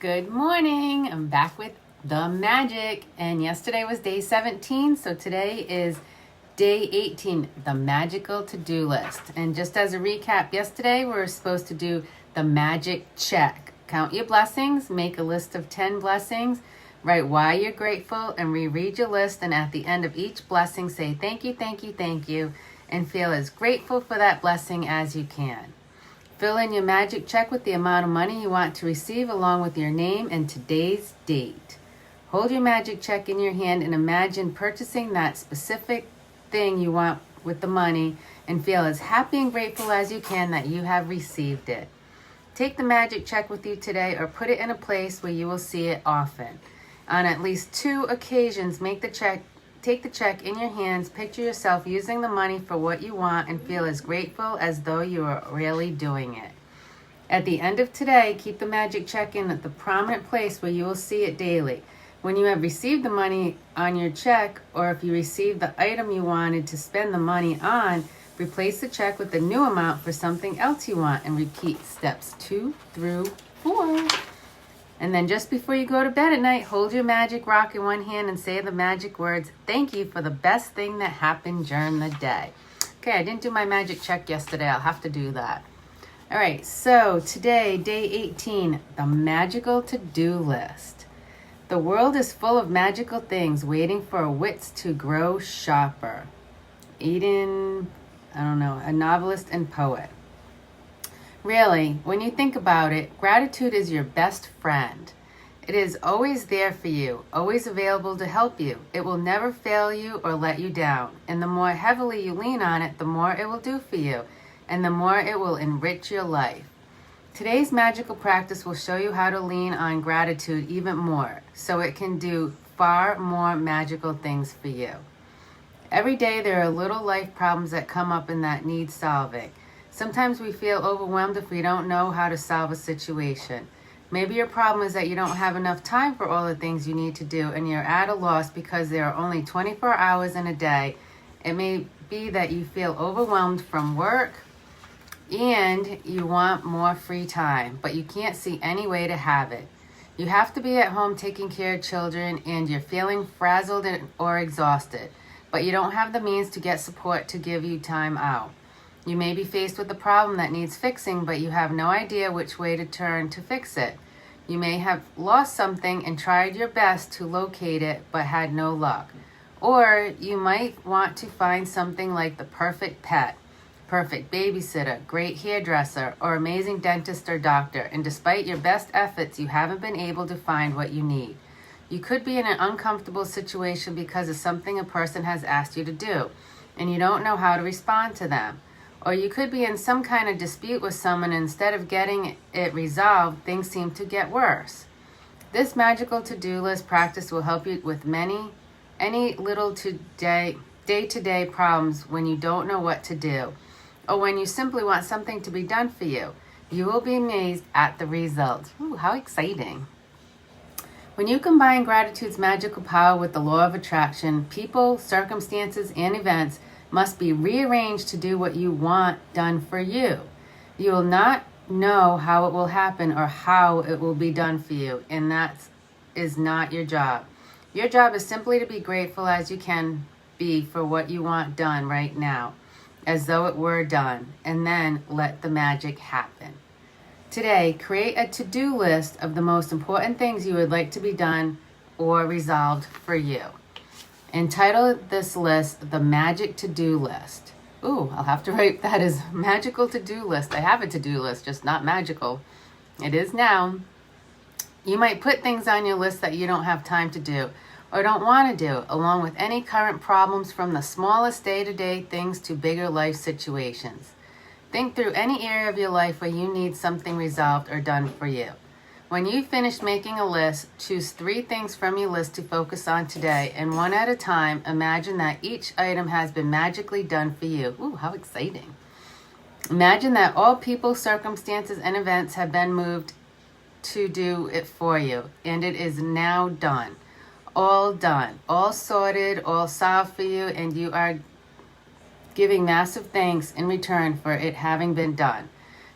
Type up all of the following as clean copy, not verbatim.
Good morning. I'm back with the magic. And yesterday was day 17, so today is day 18, the magical to-do list. And just as a recap, yesterday we were supposed to do the magic check. Count your blessings, make a list of 10 blessings, write why you're grateful, and reread your list. And at the end of each blessing, say thank you, thank you, thank you, and feel as grateful for that blessing as you can. Fill in your magic check with the amount of money you want to receive along with your name and today's date. Hold your magic check in your hand and imagine purchasing that specific thing you want with the money and feel as happy and grateful as you can that you have received it. Take the magic check with you today or put it in a place where you will see it often. On at least 2 occasions, take the check in your hands, picture yourself using the money for what you want, and feel as grateful as though you are really doing it. At the end of today, keep the magic check in at the prominent place where you will see it daily. When you have received the money on your check, or if you received the item you wanted to spend the money on, replace the check with the new amount for something else you want, and repeat steps 2 through 4. And then just before you go to bed at night, hold your magic rock in one hand and say the magic words, thank you for the best thing that happened during the day. Okay, I didn't do my magic check yesterday. I'll have to do that. All right, so today, day 18, the magical to-do list. The world is full of magical things waiting for wits to grow sharper. Eden, a novelist and poet. Really, when you think about it, gratitude is your best friend. It is always there for you, always available to help you. It will never fail you or let you down. And the more heavily you lean on it, the more it will do for you, and the more it will enrich your life. Today's magical practice will show you how to lean on gratitude even more, so it can do far more magical things for you. Every day there are little life problems that come up and that need solving. Sometimes we feel overwhelmed if we don't know how to solve a situation. Maybe your problem is that you don't have enough time for all the things you need to do and you're at a loss because there are only 24 hours in a day. It may be that you feel overwhelmed from work and you want more free time, but you can't see any way to have it. You have to be at home taking care of children and you're feeling frazzled or exhausted, but you don't have the means to get support to give you time out. You may be faced with a problem that needs fixing, but you have no idea which way to turn to fix it. You may have lost something and tried your best to locate it, but had no luck. Or you might want to find something like the perfect pet, perfect babysitter, great hairdresser, or amazing dentist or doctor, and despite your best efforts, you haven't been able to find what you need. You could be in an uncomfortable situation because of something a person has asked you to do, and you don't know how to respond to them. Or you could be in some kind of dispute with someone and instead of getting it resolved, things seem to get worse. This magical to-do list practice will help you with any little day-to-day problems when you don't know what to do, or when you simply want something to be done for you. You will be amazed at the results. Ooh, how exciting. When you combine gratitude's magical power with the law of attraction, people, circumstances, and events must be rearranged to do what you want done for you. You will not know how it will happen or how it will be done for you, and that is not your job. Your job is simply to be grateful as you can be for what you want done right now, as though it were done, and then let the magic happen. Today, create a to-do list of the most important things you would like to be done or resolved for you. Entitle this list the Magic To-Do List. Ooh, I'll have to write that as magical to-do list. I have a to-do list, just not magical. It is now. You might put things on your list that you don't have time to do or don't want to do, along with any current problems from the smallest day-to-day things to bigger life situations. Think through any area of your life where you need something resolved or done for you. When you finish making a list, choose 3 things from your list to focus on today, and one at a time, imagine that each item has been magically done for you. Ooh, how exciting. Imagine that all people, circumstances, and events have been moved to do it for you, and it is now done. All done, all sorted, all solved for you, and you are giving massive thanks in return for it having been done.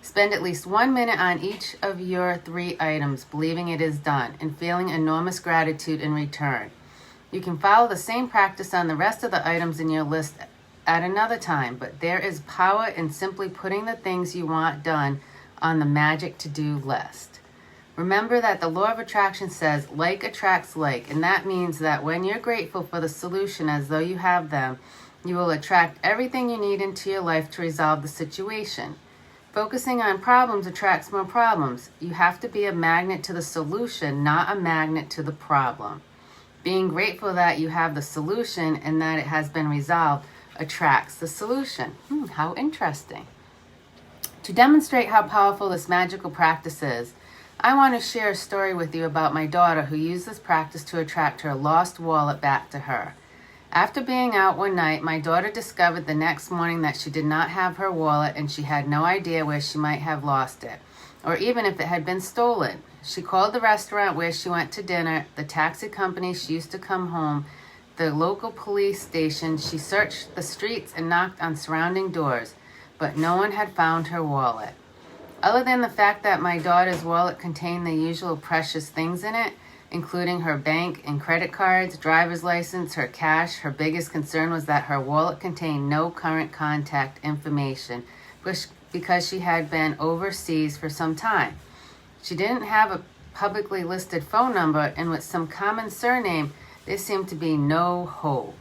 Spend at least 1 minute on each of your 3 items, believing it is done and feeling enormous gratitude in return. You can follow the same practice on the rest of the items in your list at another time, but there is power in simply putting the things you want done on the magic to-do list. Remember that the law of attraction says like attracts like, and that means that when you're grateful for the solution as though you have them, you will attract everything you need into your life to resolve the situation. Focusing on problems attracts more problems. You have to be a magnet to the solution, not a magnet to the problem. Being grateful that you have the solution and that it has been resolved attracts the solution. How interesting. To demonstrate how powerful this magical practice is, I want to share a story with you about my daughter who used this practice to attract her lost wallet back to her. After being out one night, my daughter discovered the next morning that she did not have her wallet and she had no idea where she might have lost it, or even if it had been stolen. She called the restaurant where she went to dinner, the taxi company she used to come home, the local police station. She searched the streets and knocked on surrounding doors, but no one had found her wallet. Other than the fact that my daughter's wallet contained the usual precious things in it, including her bank and credit cards, driver's license, her cash, her biggest concern was that her wallet contained no current contact information because she had been overseas for some time. She didn't have a publicly listed phone number, and with some common surname, there seemed to be no hope.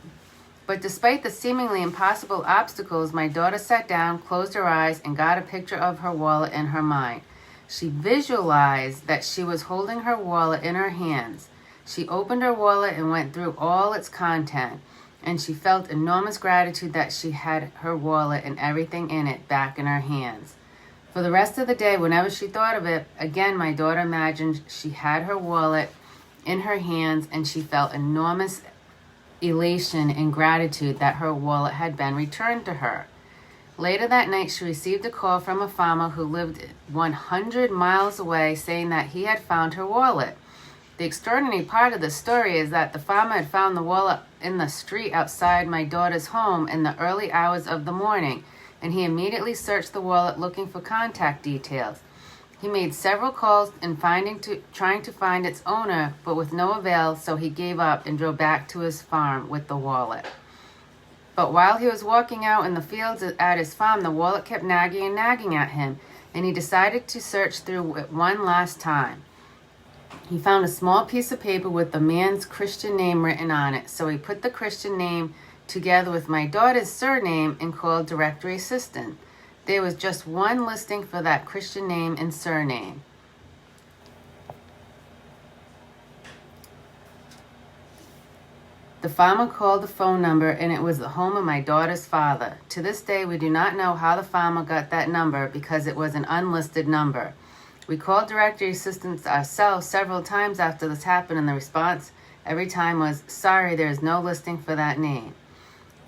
But despite the seemingly impossible obstacles, my daughter sat down, closed her eyes, and got a picture of her wallet in her mind. She visualized that she was holding her wallet in her hands. She opened her wallet and went through all its content, and she felt enormous gratitude that she had her wallet and everything in it back in her hands. For the rest of the day, whenever she thought of it, again, my daughter imagined she had her wallet in her hands, and she felt enormous elation and gratitude that her wallet had been returned to her. Later that night, she received a call from a farmer who lived 100 miles away saying that he had found her wallet. The extraordinary part of the story is that the farmer had found the wallet in the street outside my daughter's home in the early hours of the morning, and he immediately searched the wallet looking for contact details. He made several calls in trying to find its owner, but with no avail, so he gave up and drove back to his farm with the wallet. But while he was walking out in the fields at his farm, the wallet kept nagging at him, and he decided to search through it one last time. He found a small piece of paper with the man's Christian name written on it, so he put the Christian name together with my daughter's surname and called Directory Assistant. There was just one listing for that Christian name and surname. The farmer called the phone number, and it was the home of my daughter's father. To this day, we do not know how the farmer got that number because it was an unlisted number. We called directory assistants ourselves several times after this happened, and the response every time was, "Sorry, there is no listing for that name."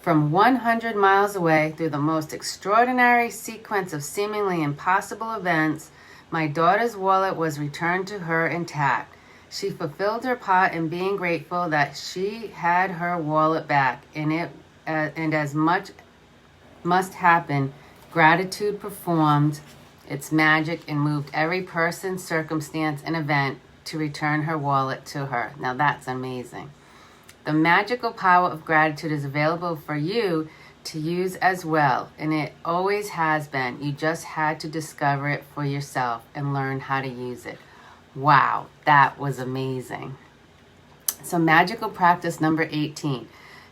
From 100 miles away, through the most extraordinary sequence of seemingly impossible events, my daughter's wallet was returned to her intact. She fulfilled her part in being grateful that she had her wallet back, and as much must happen, gratitude performed its magic and moved every person, circumstance, and event to return her wallet to her. Now that's amazing. The magical power of gratitude is available for you to use as well, and it always has been. You just had to discover it for yourself and learn how to use it. Wow, that was amazing. So magical practice number 18,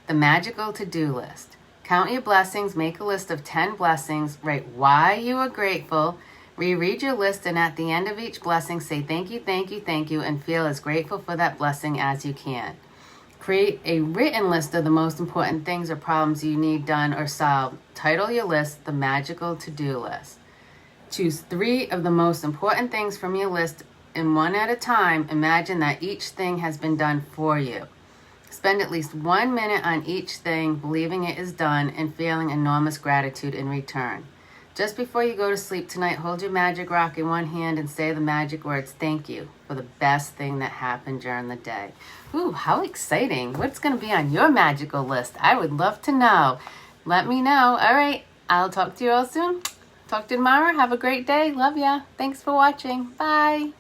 the magical to-do list. Count your blessings, make a list of 10 blessings, write why you are grateful, reread your list, and at the end of each blessing, say thank you, thank you, thank you, and feel as grateful for that blessing as you can. Create a written list of the most important things or problems you need done or solved. Title your list, the magical to-do list. Choose 3 of the most important things from your list, and one at a time, imagine that each thing has been done for you. Spend at least 1 minute on each thing, believing it is done and feeling enormous gratitude in return. Just before you go to sleep tonight, hold your magic rock in one hand and say the magic words, "Thank you," for the best thing that happened during the day. Ooh, how exciting. What's going to be on your magical list? I would love to know. Let me know. All right, I'll talk to you all soon. Talk to you tomorrow. Have a great day. Love ya. Thanks for watching. Bye.